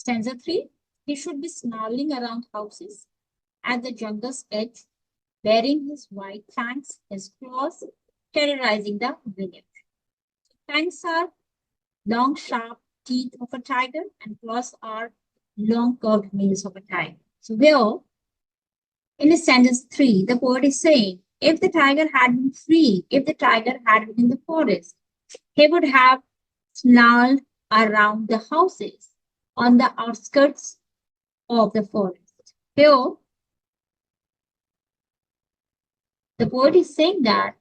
Stanza 3. He should be snarling around houses at the jungle's edge, bearing his white fangs, his claws, terrorizing the village. Fangs are long, sharp teeth of a tiger, and claws are long, curved nails of a tiger. So here, in stanza 3, the poet is saying, if the tiger had been free, if the tiger had been in the forest, he would have snarled around the houses on the outskirts of the forest. Here, the poet is saying that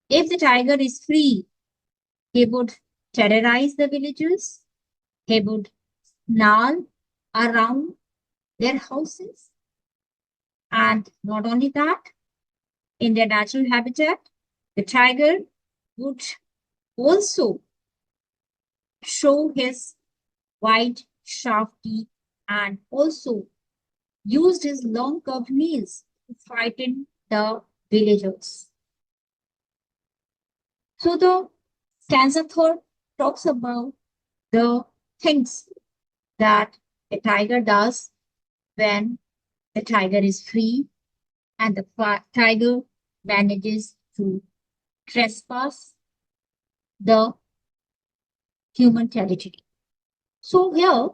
if the tiger is free, he would terrorize the villagers, he would snarl around their houses, and not only that, in their natural habitat, the tiger would also show his white, sharp teeth and also used his long curved nails to frighten the villagers. So the stanza third talks about the things that a tiger does when the tiger is free and the tiger manages to trespass the human territory. So here,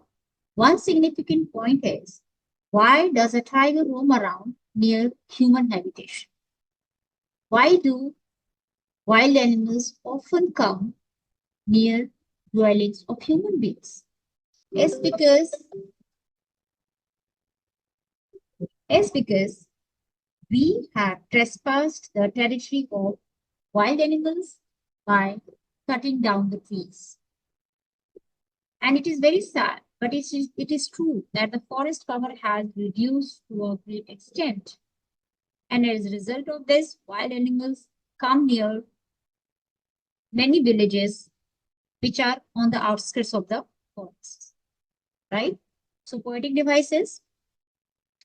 one significant point is, why does a tiger roam around near human habitation? Why do wild animals often come near dwellings of human beings? It's because we have trespassed the territory of wild animals by cutting down the trees. And it is very sad, but it is true that the forest cover has reduced to a great extent. And as a result of this, wild animals come near many villages which are on the outskirts of the forest, right? So poetic devices,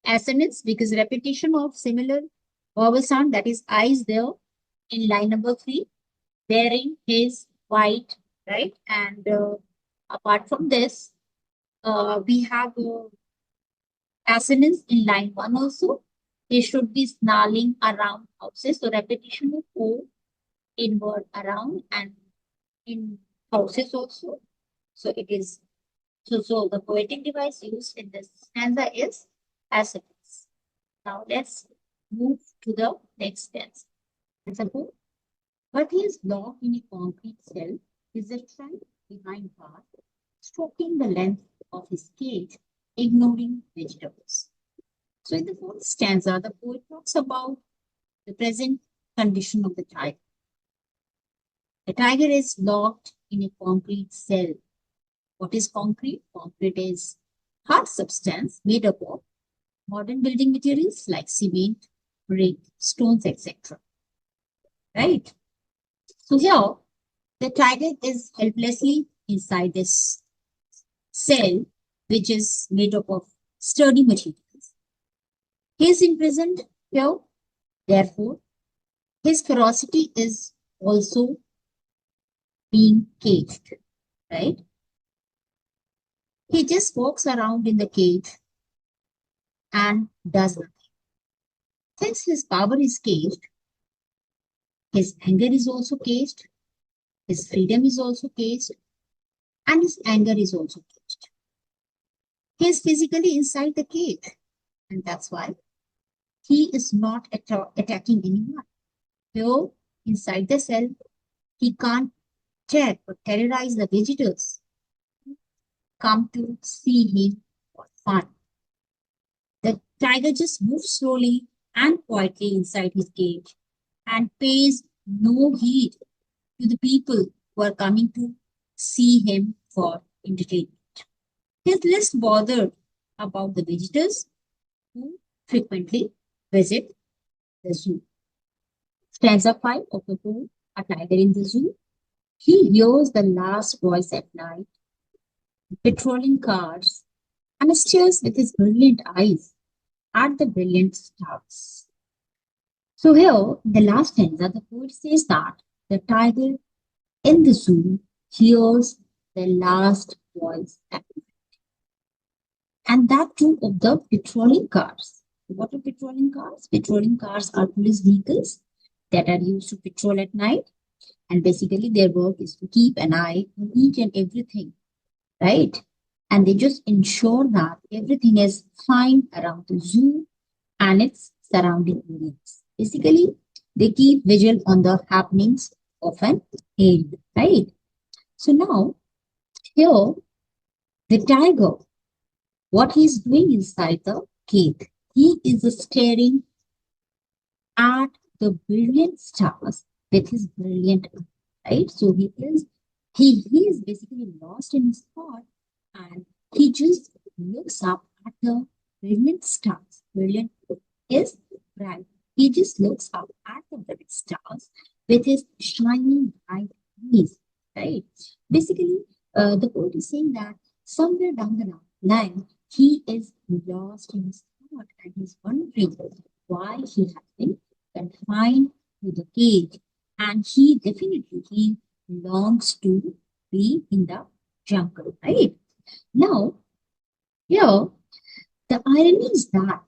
assonance, because repetition of similar vowel sound, that is I is there in line number 3, bearing his white, right? And apart from this, we have assonance in line 1 also. They should be snarling around houses. So repetition of O in word around and in houses also. So it is, so the poetic device used in this stanza is assonance. Now let's move to the next stanza. Suppose, but he is locked in a concrete cell, is a trunk behind bars, stroking the length of his cage, ignoring vegetables. So in the fourth stanza, the poet talks about the present condition of the tiger. The tiger is locked in a concrete cell. What is concrete? Concrete is hard substance made up of modern building materials like cement, brick, stones, etc. Right? So here, the tiger is helplessly inside this cell, which is made up of sturdy materials. He is imprisoned here, therefore, his ferocity is also being caged, right? He just walks around in the cage and does nothing. Since his power is caged, his anger is also caged, his freedom is also caged, and his anger is also caged. He is physically inside the cage, and that's why he is not attacking anyone. Though inside the cell, he can't attack or terrorize the visitors who come to see him for fun. The tiger just moves slowly and quietly inside his cage and pays no heed to the people who are coming to see him for entertainment. He is less bothered about the visitors who frequently visit the zoo. Stanza 5 of the poem, A Tiger in the Zoo. He hears the last voice at night, patrolling cars, and stares with his brilliant eyes at the brilliant stars. So here, the last stanza, the poet says that the tiger in the zoo hears the last voice at night. and that too of the patrolling cars. What are patrolling cars? Patrolling cars are police vehicles that are used to patrol at night, and basically their work is to keep an eye on each and everything, right? And they just ensure that everything is fine around the zoo and its surrounding areas. Basically, they keep vigil on the happenings of an area, right? So now, here, the tiger, what he's doing inside the cave, he is staring at the brilliant stars with his brilliant eye, right? So he is basically lost in his thought, and he just looks up at the brilliant stars. Brilliant is bright. He just looks up at the bright stars with his shining bright eyes, right? Basically, the poet is saying that somewhere down the line, he is lost in his thought and he's wondering why he has been confined to the cage, and he longs to be in the jungle, right? Now, here, the irony is that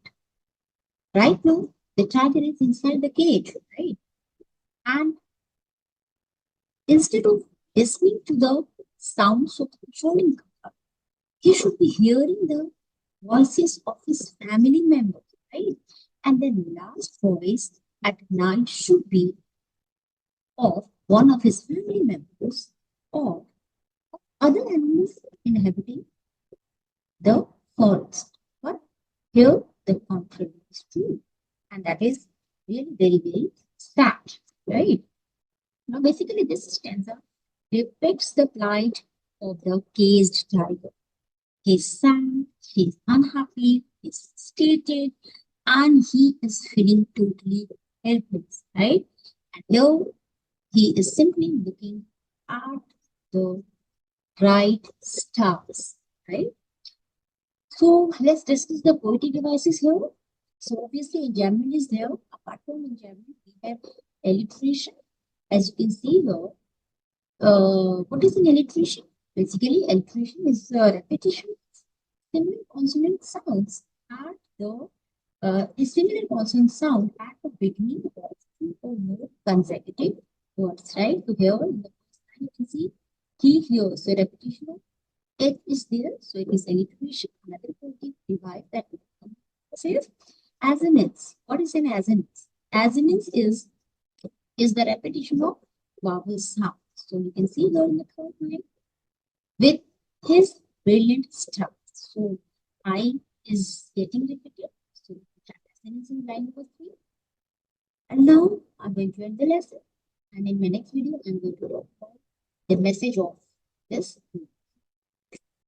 right now the tiger is inside the cage, right? And instead of listening to the sounds of the patrolling car, he should be hearing the voices of his family members, right? And the last voice at night should be of one of his family members or other animals inhabiting the forest. But here the contrary is true. And that is really very, very sad, right? Now, basically, this stanza depicts the plight of the caged tiger. He's sad, he's unhappy, he's frustrated, and he is feeling totally helpless, right? And here he is simply looking at the bright stars, right? So let's discuss the poetic devices here. So obviously, German is there. Apart from in German, we have alliteration. As you can see here, what is an alliteration? Basically, alliteration is a repetition of similar consonant sounds at a similar consonant sound at the beginning of two or more consecutive words, right? So here in the first line, you can see he here. So repetition of it is there. So it is alliteration. Another poetic device that says assonance. What is an assonance? Assonance is the repetition of vowel sound. So you can see here in the third line with his brilliant stars. So I is getting repeated. So assonance in line number 3. And now I'm going to end the lesson. And in my next video, I'm going to talk about the message of this.